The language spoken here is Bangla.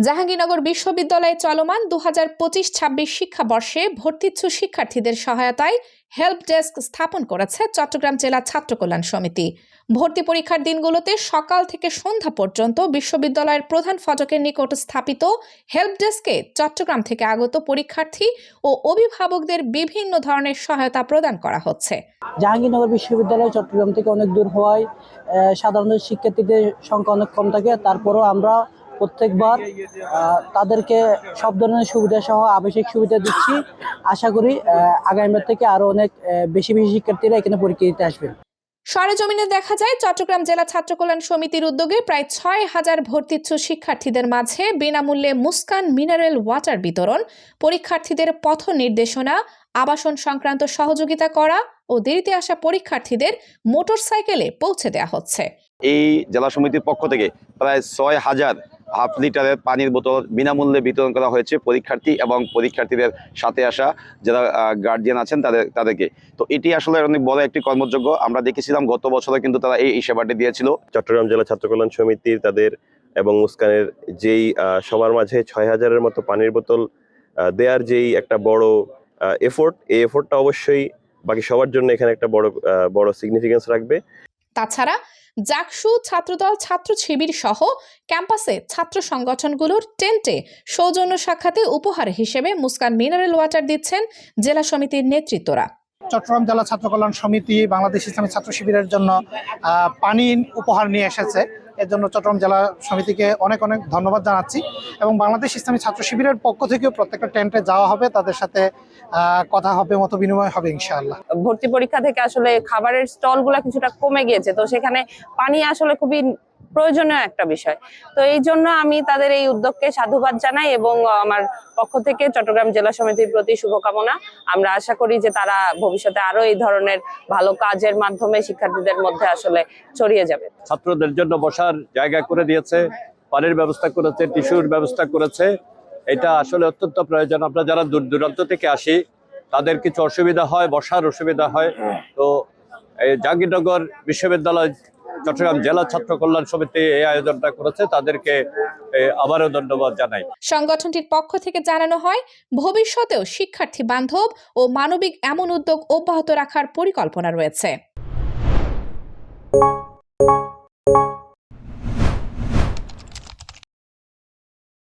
জাহাঙ্গীরনগর বিশ্ববিদ্যালয়ে চলমান 2025-26 শিক্ষাবর্ষে ভর্তিচ্ছু শিক্ষার্থীদের সহায়তায় হেল্প ডেস্ক স্থাপন করেছে চট্টগ্রাম জেলা ছাত্র কল্যাণ সমিতি। ভর্তি পরীক্ষার দিনগুলোতে সকাল থেকে সন্ধ্যা পর্যন্ত বিশ্ববিদ্যালয়ের প্রধান ফটকের নিকট স্থাপিত হেল্প ডেস্কে চট্টগ্রাম থেকে আগত পরীক্ষার্থী ও অভিভাবকদের বিভিন্ন ধরনের সহায়তা প্রদান করা হচ্ছে। জাহাঙ্গীরনগর বিশ্ববিদ্যালয় চট্টগ্রাম থেকে অনেক দূর হওয়ায় সাধারণত শিক্ষার্থীদের সংখ্যা অনেক কম থাকে। তারপরেও আমরা প্রত্যেকবার তাদেরকে সব ধরনের সুবিধা সহ আবশ্যিক সুবিধা দিচ্ছি। আশা করি আগামীবার থেকে আরো অনেক বেশি শিক্ষার্থীরা এখানে পরীক্ষা দিতে আসবেন। সরেজমিনে দেখা যায় চট্টগ্রাম জেলা ছাত্র কল্যাণ সমিতির উদ্যোগে প্রায় 6,000 ভর্তিচ্ছু শিক্ষার্থীদের মাঝে বিনামূল্যে মুস্কান মিনারেল ওয়াটার বিতরণ, পরীক্ষার্থীদের পথ নির্দেশনা, আবাসন সংক্রান্ত সহযোগিতা করা ও দেরিতে আসা পরীক্ষার্থীদের মোটরসাইকেলে পৌঁছে দেওয়া হচ্ছে। এই জেলা সমিতির পক্ষ থেকে প্রায় 6,000 হাফ লিটারের পানির বোতল বিনামূল্যে বিতরণ করা হয়েছে পরীক্ষার্থী এবং পরীক্ষার্থীদের সাথে আসা যারা গার্জিয়ান আছেন তাদেরকে। তো এটি আসলে অনেক বড় একটি কর্মযোগ্য। আমরা দেখেছিলাম গত বছরে কিন্তু তারা এই সেবাটি দিয়েছিল। চট্টগ্রাম জেলা ছাত্র কল্যাণ সমিতির তাদের এবং মুস্কানের যেই সবার মাঝে 6,000-এর মতো পানির বোতল দেওয়ার যেই একটা বড় এফোর্ট, এই এফোর্টটা অবশ্যই বাকি সবার জন্য এখানে একটা বড় সিগনিফিকেন্স রাখবে। তাছাড়া জাকসু, ছাত্রদল, ছাত্র শিবির সহ ক্যাম্পাসে ছাত্র সংগঠনগুলোর টেন্টে সৌজন্য সাক্ষাতে উপহার হিসেবে মুস্কান মিনারেল ওয়াটার দিচ্ছেন জেলা সমিতির নেতৃত্বরা। চট্টগ্রাম জেলা ছাত্র কল্যাণ সমিতি বাংলাদেশ ইসলামী ছাত্র শিবিরের জন্য পানি উপহার নিয়ে এসেছে। এর জন্য চট্টগ্রাম জেলা সমিতিকে অনেক ধন্যবাদ জানাচ্ছি এবং বাংলাদেশ ইসলামী ছাত্র শিবিরের পক্ষ থেকেও প্রত্যেকটা টেন্টে যাওয়া হবে, তাদের সাথে কথা হবে, মত বিনিময় হবে ইনশাআল্লাহ। ভর্তি পরীক্ষা থেকে আসলে খাবারের স্টলগুলো কিছুটা কমে গিয়েছে, তো সেখানে পানি আসলে খুবই প্রয়োজনীয় একটা বিষয়। তো এই জন্য আমি তাদের এই উদ্যোগকে সাধুবাদ জানাই এবং আমার পক্ষ থেকে চট্টগ্রাম জেলা সমিতির প্রতি শুভকামনা। আমরা আশা করি যে তারা ভবিষ্যতে আরো এই ধরনের ভালো কাজের মাধ্যমে শিক্ষার্থীদের মধ্যে আসলে ছড়িয়ে যাবে। ছাত্রদের জন্য বসার জায়গা করে দিয়েছে, পানির ব্যবস্থা করেছে, টিস্যুর ব্যবস্থা করেছে। এটা আসলে অত্যন্ত প্রয়োজন। আমরা যারা দূর দূরান্ত থেকে আসি তাদের কিছু অসুবিধা হয়, বসার অসুবিধা হয়। তো এই জাহাঙ্গীরনগর বিশ্ববিদ্যালয় চট্টগ্রাম জেলা ছাত্র কল্যাণ সমিতি এই আয়োজনটা করেছে, তাদেরকে আবারও ধন্যবাদ জানাই। সংগঠনটির পক্ষ থেকে জানানো হয়, ভবিষ্যতেও শিক্ষার্থী বান্ধব ও মানবিক এমন উদ্যোগ অব্যাহত রাখার পরিকল্পনা রয়েছে।